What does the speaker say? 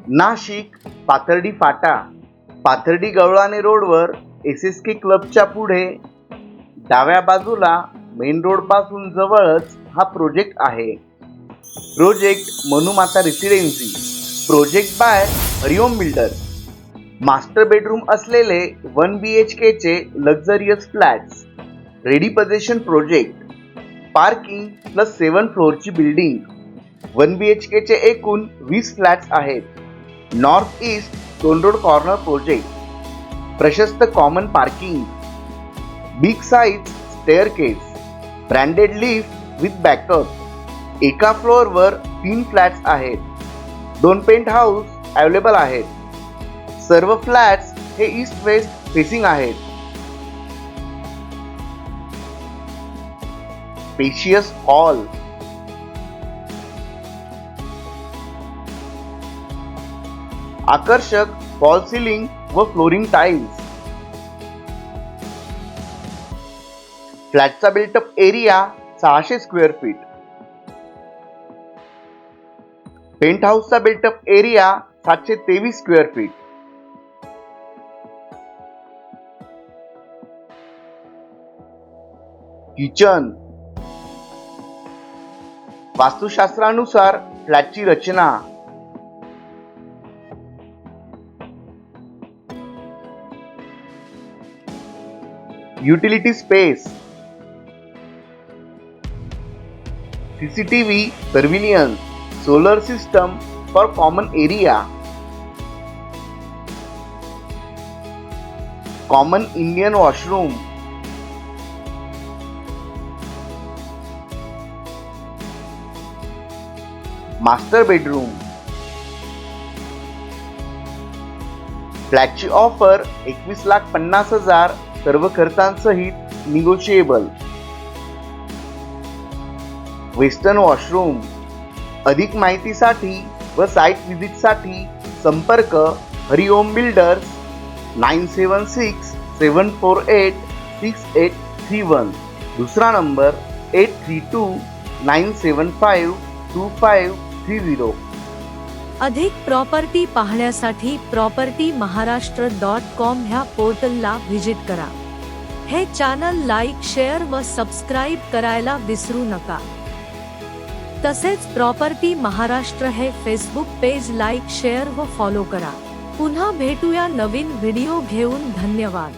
नाशिक पाथर्डी फाटा, पाथर्डी गवळाणे रोडवर SSK क्लबच्या पुढे डाव्या बाजूला मेन रोड पासून जवळच हा प्रोजेक्ट आहे. Project Manumata Residency, project by Hariom builder. Master bedroom असलेले 1 BHK चे luxurious flats, ready position project, parking plus 7 फ्लोअरची बिल्डिंग. 1 BHK चे एकूण 20 फ्लॅट्स आहेत. North east toll road corner project, प्रशस्त common parking, big size staircase, branded lift with backup. एका फ्लोअरवर 3 flats आहेत. 2 पेंट हाऊस अवेलेबल आहेत. सर्व फ्लॅट्स हे ईस्ट वेस्ट फेसिंग आहेत. स्पेशियस हॉल, आकर्षक फॉल सिलिंग व फ्लोरिंग टाइल्स. फ्लॅटचा बिल्टअप एरिया 600 स्क्वेअर फीट. पेंट हाऊसचा built up area 723 square feet. Kitchen, वास्तुशास्त्रानुसार फ्लॅटची रचना. Utility space, CCTV surveillance, solar system for common area, common Indian washroom, master bedroom. फ्लॅटची ऑफर 21,50,000 सर्व खर्चांसहित निगोशिएबल. Western washroom. अधिक माहितीसाठी व साइट व्हिजिटसाठी संपर्क हरिओम बिल्डर्स 9767486831. दुसरा नंबर 8329752530. अधिक प्रॉपर्टी पाहण्यासाठी propertymaharaष्ट्र.com ह्या पोर्टलला व्हिजिट करा. हे चॅनल लाईक, शेअर व सबस्क्राईब करायला विसरू नका. तसेच प्रॉपर्टी महाराष्ट्र हे फेसबुक पेज लाईक, शेअर व फॉलो करा. पुन्हा भेटूया नवीन व्हिडिओ घेऊन. धन्यवाद.